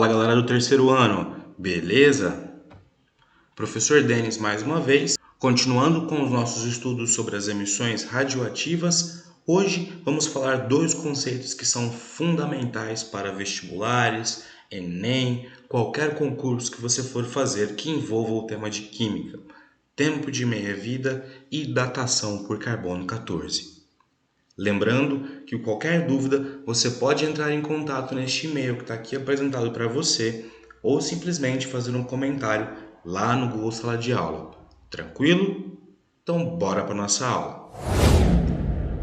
Fala galera do terceiro ano, beleza? Professor Denis mais uma vez, continuando com os nossos estudos sobre as emissões radioativas. Hoje vamos falar dois conceitos que são fundamentais para vestibulares, Enem, qualquer concurso que você for fazer que envolva o tema de química: tempo de meia-vida e datação por carbono 14. Lembrando que qualquer dúvida você pode entrar em contato neste e-mail que está aqui apresentado para você ou simplesmente fazer um comentário lá no Google Sala de Aula. Tranquilo? Então bora para nossa aula.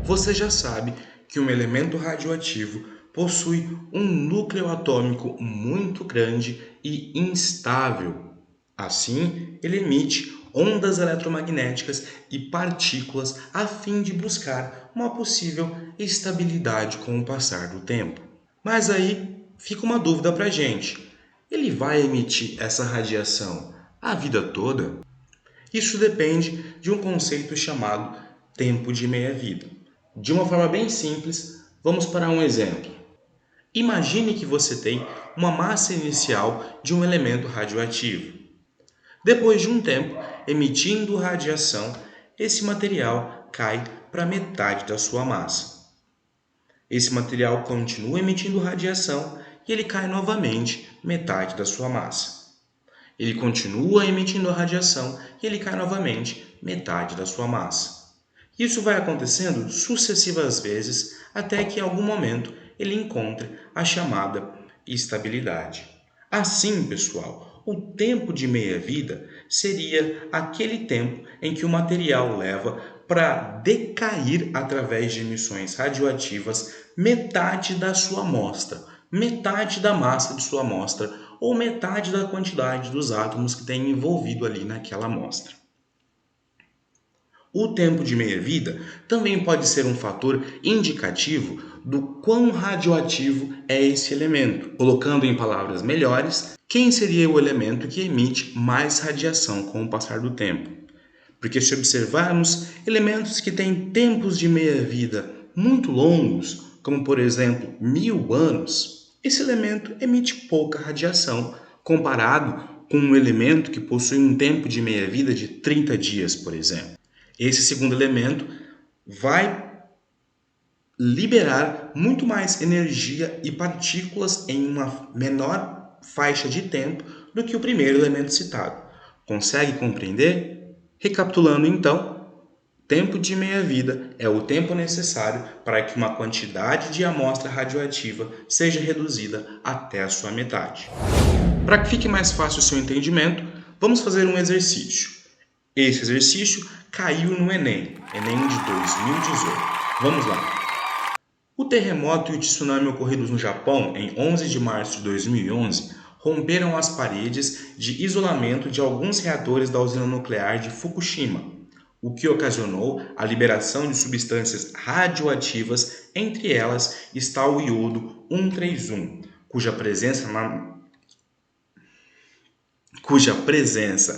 Você já sabe que um elemento radioativo possui um núcleo atômico muito grande e instável. Assim, ele emite ondas eletromagnéticas e partículas a fim de buscar uma possível estabilidade com o passar do tempo. Mas aí fica uma dúvida para a gente: ele vai emitir essa radiação a vida toda? Isso depende de um conceito chamado tempo de meia-vida. De uma forma bem simples, vamos para um exemplo. Imagine que você tem uma massa inicial de um elemento radioativo. Depois de um tempo, emitindo radiação, esse material cai para metade da sua massa. Esse material continua emitindo radiação e ele cai novamente metade da sua massa. Ele continua emitindo radiação e ele cai novamente metade da sua massa. Isso vai acontecendo sucessivas vezes até que em algum momento ele encontre a chamada estabilidade. Assim, pessoal, o tempo de meia-vida seria aquele tempo em que o material leva para decair através de emissões radioativas metade da sua amostra, metade da massa de sua amostra ou metade da quantidade dos átomos que tem envolvido ali naquela amostra. O tempo de meia-vida também pode ser um fator indicativo do quão radioativo é esse elemento. Colocando em palavras melhores, quem seria o elemento que emite mais radiação com o passar do tempo? Porque se observarmos elementos que têm tempos de meia-vida muito longos, como por exemplo 1000 anos, esse elemento emite pouca radiação comparado com um elemento que possui um tempo de meia-vida de 30 dias, por exemplo. Esse segundo elemento vai liberar muito mais energia e partículas em uma menor faixa de tempo do que o primeiro elemento citado. Consegue compreender? Recapitulando então, tempo de meia-vida é o tempo necessário para que uma quantidade de amostra radioativa seja reduzida até a sua metade. Para que fique mais fácil o seu entendimento, vamos fazer um exercício. Esse exercício caiu no Enem de 2018. Vamos lá. O terremoto e o tsunami ocorridos no Japão em 11 de março de 2011 romperam as paredes de isolamento de alguns reatores da usina nuclear de Fukushima, o que ocasionou a liberação de substâncias radioativas. Entre elas está o iodo 131, cuja presença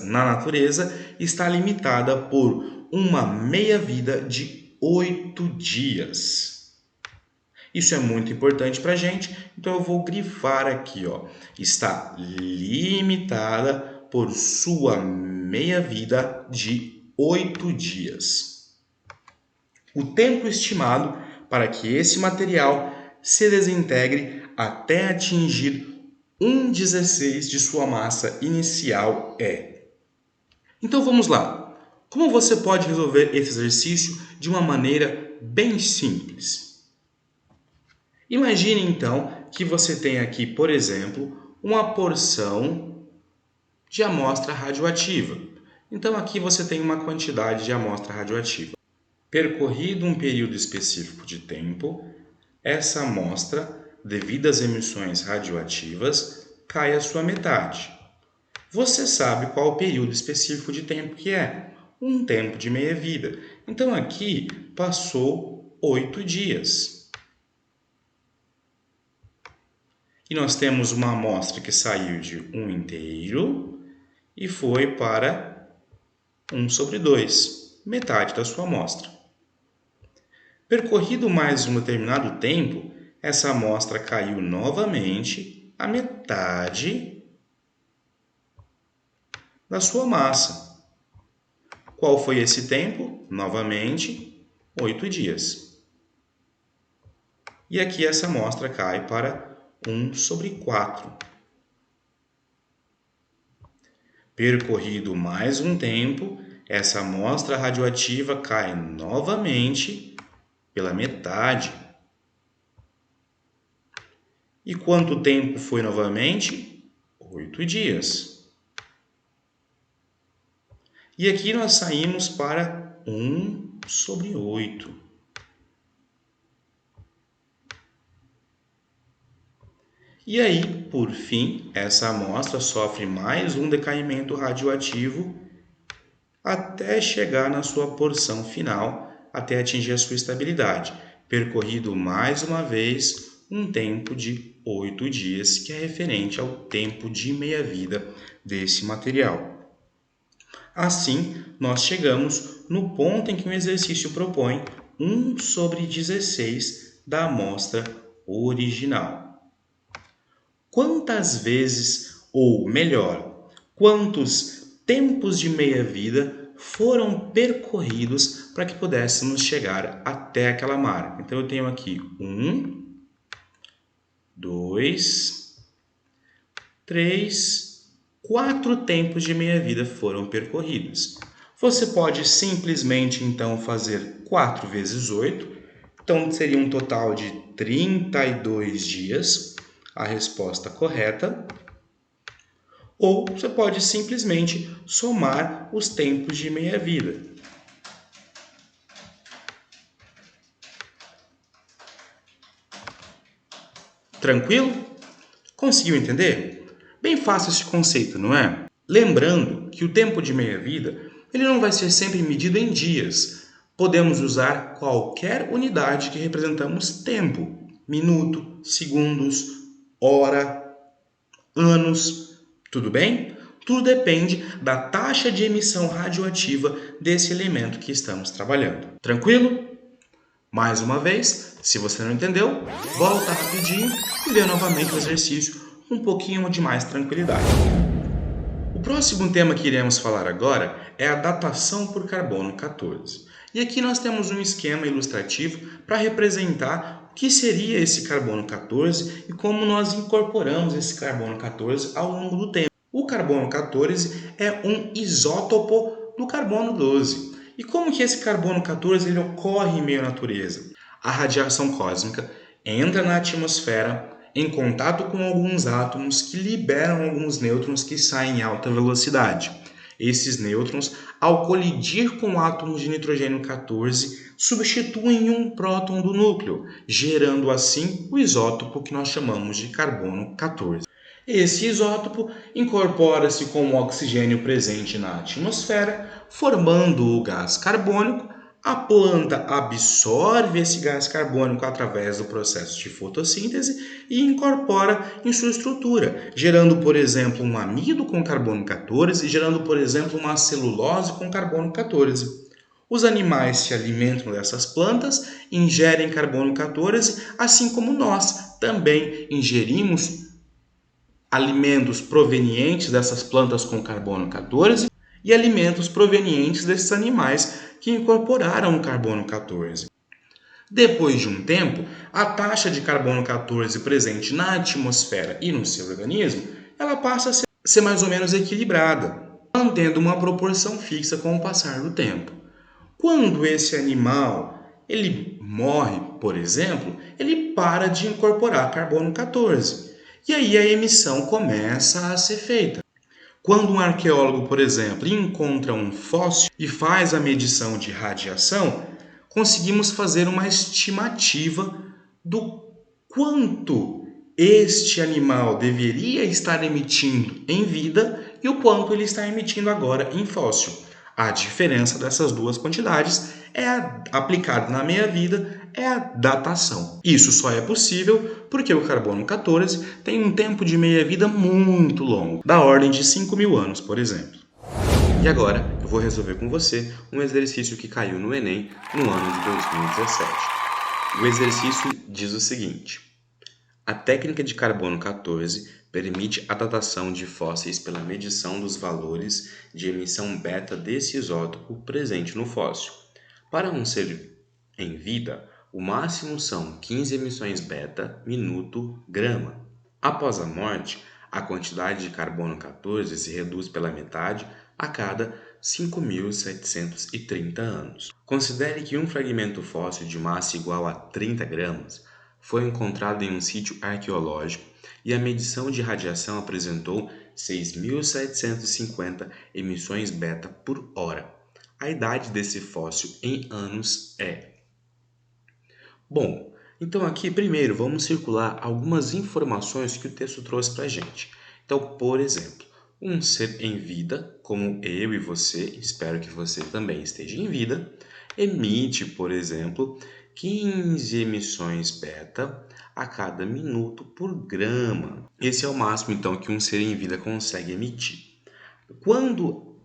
na natureza está limitada por uma meia-vida de 8 dias. Isso é muito importante para a gente, então eu vou grifar aqui, está limitada por sua meia-vida de 8 dias. O tempo estimado para que esse material se desintegre até atingir 1/16 de sua massa inicial é. Então vamos lá. Como você pode resolver esse exercício de uma maneira bem simples? Imagine então que você tem aqui, por exemplo, uma porção de amostra radioativa. Então aqui você tem uma quantidade de amostra radioativa. Percorrido um período específico de tempo, essa amostra, devido às emissões radioativas, cai à sua metade. Você sabe qual o período específico de tempo que é? Um tempo de meia-vida. Então aqui passou 8 dias. E nós temos uma amostra que saiu de 1 inteiro e foi para 1/2, metade da sua amostra. Percorrido mais um determinado tempo, essa amostra caiu novamente a metade da sua massa. Qual foi esse tempo? Novamente, 8 dias. E aqui essa amostra cai para 1/4. Percorrido mais um tempo, essa amostra radioativa cai novamente pela metade. E quanto tempo foi novamente? 8 dias. E aqui nós saímos para 1/8. E aí, por fim, essa amostra sofre mais um decaimento radioativo até chegar na sua porção final, até atingir a sua estabilidade, percorrido mais uma vez um tempo de 8 dias, que é referente ao tempo de meia-vida desse material. Assim, nós chegamos no ponto em que o exercício propõe 1/16 da amostra original. Quantas vezes, ou melhor, quantos tempos de meia-vida foram percorridos para que pudéssemos chegar até aquela marca? Então, eu tenho aqui 1, 2, 3, 4 tempos de meia-vida foram percorridos. Você pode simplesmente, então, fazer 4 vezes 8. Então, seria um total de 32 dias. A resposta correta. Ou você pode simplesmente somar os tempos de meia-vida. Tranquilo? Conseguiu entender? Bem fácil esse conceito, não é? Lembrando que o tempo de meia-vida ele não vai ser sempre medido em dias. Podemos usar qualquer unidade que representamos tempo. Minuto, segundos, hora, anos, tudo bem? Tudo depende da taxa de emissão radioativa desse elemento que estamos trabalhando. Tranquilo? Mais uma vez, se você não entendeu, volta rapidinho e vê novamente o exercício com um pouquinho de mais tranquilidade. O próximo tema que iremos falar agora é a datação por carbono 14. E aqui nós temos um esquema ilustrativo para representar o que seria esse carbono 14 e como nós incorporamos esse carbono 14 ao longo do tempo. O carbono 14 é um isótopo do carbono 12. E como que esse carbono 14 ele ocorre em meio à natureza? A radiação cósmica entra na atmosfera em contato com alguns átomos que liberam alguns nêutrons que saem em alta velocidade. Esses nêutrons, ao colidir com átomos de nitrogênio 14, substituem um próton do núcleo, gerando assim o isótopo que nós chamamos de carbono 14. Esse isótopo incorpora-se com o oxigênio presente na atmosfera, formando o gás carbônico. A planta absorve esse gás carbônico através do processo de fotossíntese e incorpora em sua estrutura, gerando, por exemplo, um amido com carbono 14 e gerando, por exemplo, uma celulose com carbono 14. Os animais se alimentam dessas plantas, ingerem carbono 14, assim como nós também ingerimos alimentos provenientes dessas plantas com carbono 14 e alimentos provenientes desses animais que incorporaram o carbono 14. Depois de um tempo, a taxa de carbono 14 presente na atmosfera e no seu organismo, ela passa a ser mais ou menos equilibrada, mantendo uma proporção fixa com o passar do tempo. Quando esse animal ele morre, por exemplo, ele para de incorporar carbono 14. E aí a emissão começa a ser feita. Quando um arqueólogo, por exemplo, encontra um fóssil e faz a medição de radiação, conseguimos fazer uma estimativa do quanto este animal deveria estar emitindo em vida e o quanto ele está emitindo agora em fóssil. A diferença dessas duas quantidades aplicada na meia-vida é a datação. Isso só é possível porque o carbono 14 tem um tempo de meia-vida muito longo, da ordem de 5.000 anos, por exemplo. E agora eu vou resolver com você um exercício que caiu no Enem no ano de 2017. O exercício diz o seguinte: A técnica de carbono 14 permite a datação de fósseis pela medição dos valores de emissão beta desse isótopo presente no fóssil. Para um ser em vida, o máximo são 15 emissões beta minuto grama. Após a morte, a quantidade de carbono 14 se reduz pela metade a cada 5.730 anos. Considere que um fragmento fóssil de massa igual a 30 gramas foi encontrado em um sítio arqueológico e a medição de radiação apresentou 6.750 emissões beta por hora. A idade desse fóssil em anos é... Bom, então aqui primeiro vamos circular algumas informações que o texto trouxe para a gente. Então, por exemplo, um ser em vida, como eu e você, espero que você também esteja em vida, emite, por exemplo, 15 emissões beta a cada minuto por grama. Esse é o máximo, então, que um ser em vida consegue emitir. Quando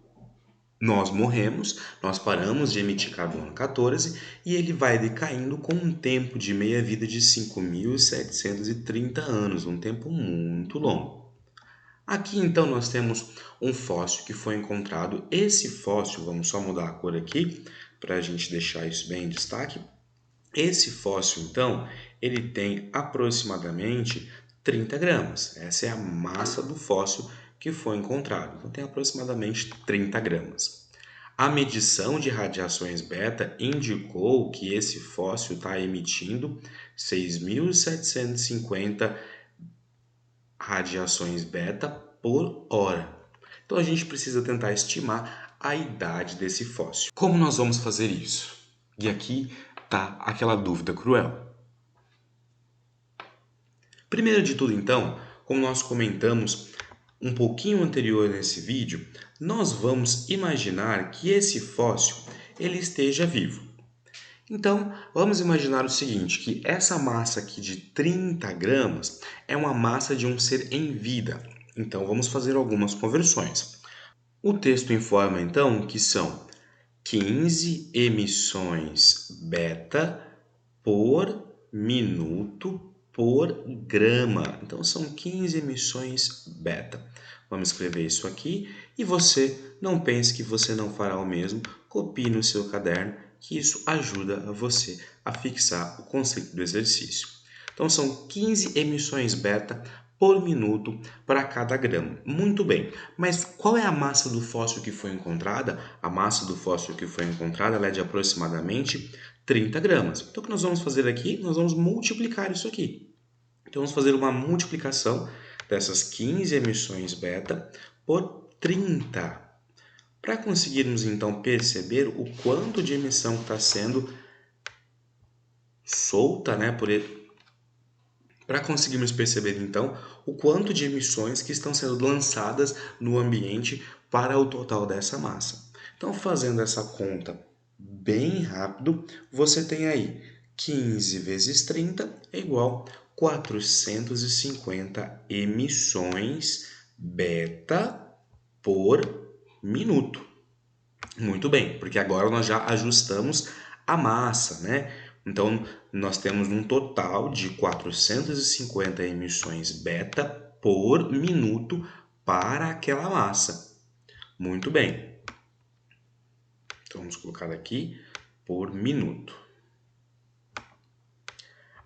nós morremos, nós paramos de emitir carbono 14 e ele vai decaindo com um tempo de meia-vida de 5.730 anos, um tempo muito longo. Aqui então nós temos um fóssil que foi encontrado. Esse fóssil, vamos só mudar a cor aqui para a gente deixar isso bem em destaque. Esse fóssil então, ele tem aproximadamente 30 gramas. Essa é a massa do fóssil que foi encontrado. Então tem aproximadamente 30 gramas. A medição de radiações beta indicou que esse fóssil está emitindo 6.750 radiações beta por hora. Então a gente precisa tentar estimar a idade desse fóssil. Como nós vamos fazer isso? E aqui está aquela dúvida cruel. Primeiro de tudo, então, como nós comentamos um pouquinho anterior nesse vídeo, nós vamos imaginar que esse fóssil ele esteja vivo. Então, vamos imaginar o seguinte, que essa massa aqui de 30 gramas é uma massa de um ser em vida. Então, vamos fazer algumas conversões. O texto informa, então, que são 15 emissões beta por minuto por grama. Então, são 15 emissões beta. Vamos escrever isso aqui e você não pense que você não fará o mesmo. Copie no seu caderno, que isso ajuda você a fixar o conceito do exercício. Então, são 15 emissões beta por minuto para cada grama. Muito bem, mas qual é a massa do fóssil que foi encontrada? A massa do fóssil que foi encontrada ela é de aproximadamente 30 gramas. Então, o que nós vamos fazer aqui? Nós vamos multiplicar isso aqui. Então, vamos fazer uma multiplicação dessas 15 emissões beta por 30. Para conseguirmos, então, perceber o quanto de emissão está sendo solta, né, por ele. Para conseguirmos perceber, então, o quanto de emissões que estão sendo lançadas no ambiente para o total dessa massa. Então, fazendo essa conta bem rápido, você tem aí 15 vezes 30 é igual a 450 emissões beta por minuto. Muito bem, porque agora nós já ajustamos a massa, né? Então, nós temos um total de 450 emissões beta por minuto para aquela massa. Muito bem. Então, vamos colocar aqui por minuto.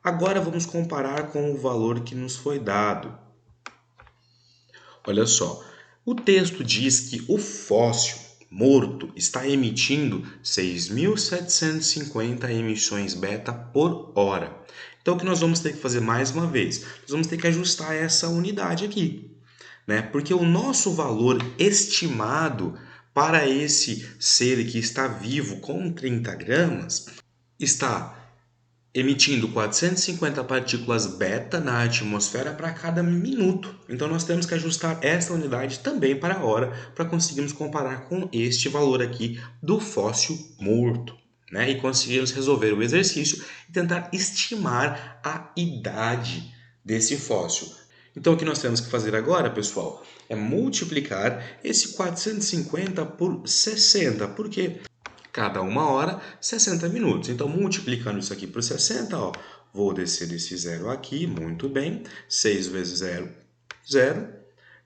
Agora, vamos comparar com o valor que nos foi dado. Olha só, o texto diz que o fóssil morto está emitindo 6.750 emissões beta por hora. Então, o que nós vamos ter que fazer mais uma vez? Nós vamos ter que ajustar essa unidade aqui, né? Porque o nosso valor estimado para esse ser que está vivo com 30 gramas está emitindo 450 partículas beta na atmosfera para cada minuto. Então nós temos que ajustar essa unidade também para a hora para conseguirmos comparar com este valor aqui do fóssil morto, né? E conseguirmos resolver o exercício e tentar estimar a idade desse fóssil. Então o que nós temos que fazer agora, pessoal, é multiplicar esse 450 por 60, porque cada 1 hora, 60 minutos. Então, multiplicando isso aqui por 60, ó, Vou descer esse zero aqui, muito bem. 6 vezes 0, 0.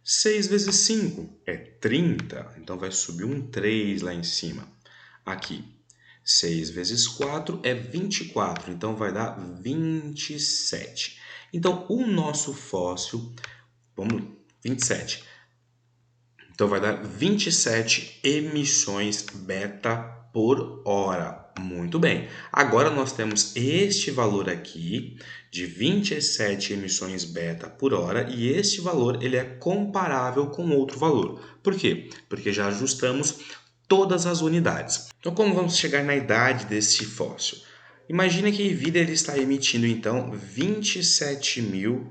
6 vezes 5 é 30, então vai subir um 3 lá em cima. Aqui, 6 vezes 4 é 24, então vai dar 27. Então, o nosso fóssil, 27. Então, vai dar 27 emissões beta por hora. Muito bem. Agora, nós temos este valor aqui de 27 emissões beta por hora e este valor ele é comparável com outro valor. Por quê? Porque já ajustamos todas as unidades. Então, como vamos chegar na idade desse fóssil? Imagina que em vida ele está emitindo, então, 27.000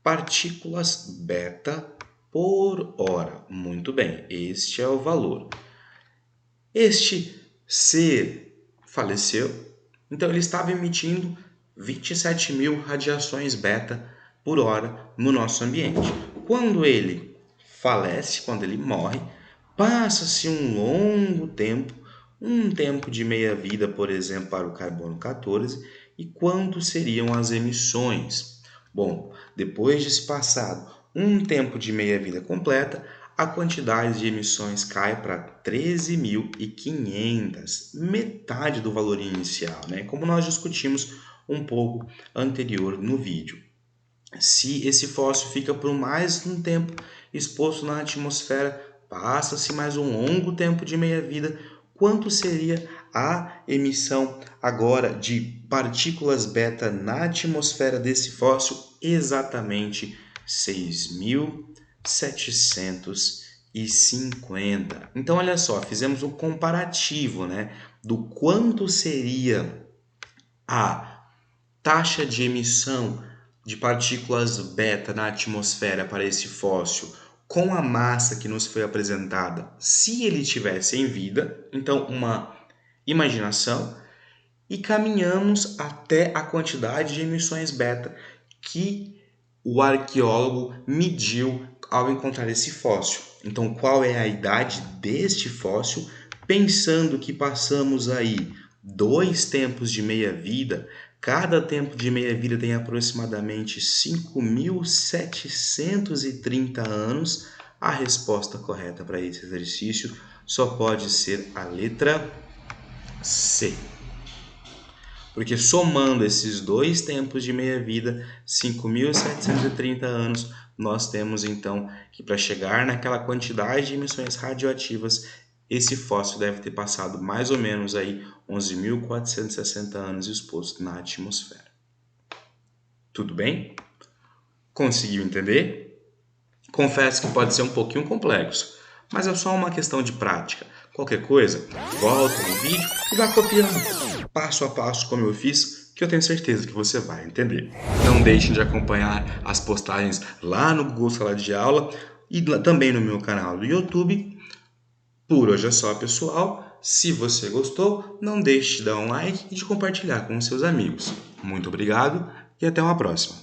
partículas beta por hora. Muito bem, este é o valor. Este ser faleceu, então ele estava emitindo 27.000 radiações beta por hora no nosso ambiente. Quando ele falece, quando ele morre, passa-se um longo tempo, um tempo de meia-vida, por exemplo, para o carbono 14, e quanto seriam as emissões? Bom, depois de se passado um tempo de meia-vida completa, a quantidade de emissões cai para 13.500, metade do valor inicial, né? Como nós discutimos um pouco anterior no vídeo. Se esse fóssil fica por mais um tempo exposto na atmosfera, passa-se mais um longo tempo de meia-vida, quanto seria a emissão agora de partículas beta na atmosfera desse fóssil? Exatamente 6.750. Então, olha só, fizemos um comparativo, né, do quanto seria a taxa de emissão de partículas beta na atmosfera para esse fóssil com a massa que nos foi apresentada se ele tivesse em vida. Então, uma imaginação, e caminhamos até a quantidade de emissões beta que o arqueólogo mediu ao encontrar esse fóssil. Então, qual é a idade deste fóssil? Pensando que passamos aí 2 tempos de meia-vida, cada tempo de meia-vida tem aproximadamente 5.730 anos, a resposta correta para esse exercício só pode ser a letra C. Porque somando esses 2 tempos de meia-vida, 5.730 anos, nós temos então que para chegar naquela quantidade de emissões radioativas, esse fóssil deve ter passado mais ou menos aí 11.460 anos exposto na atmosfera. Tudo bem? Conseguiu entender? Confesso que pode ser um pouquinho complexo, mas é só uma questão de prática. Qualquer coisa, volta no vídeo e vá copiando, passo a passo como eu fiz, que eu tenho certeza que você vai entender. Não deixem de acompanhar as postagens lá no Google Sala de Aula e também no meu canal do YouTube. Por hoje é só, pessoal. Se você gostou, não deixe de dar um like e de compartilhar com os seus amigos. Muito obrigado e até uma próxima.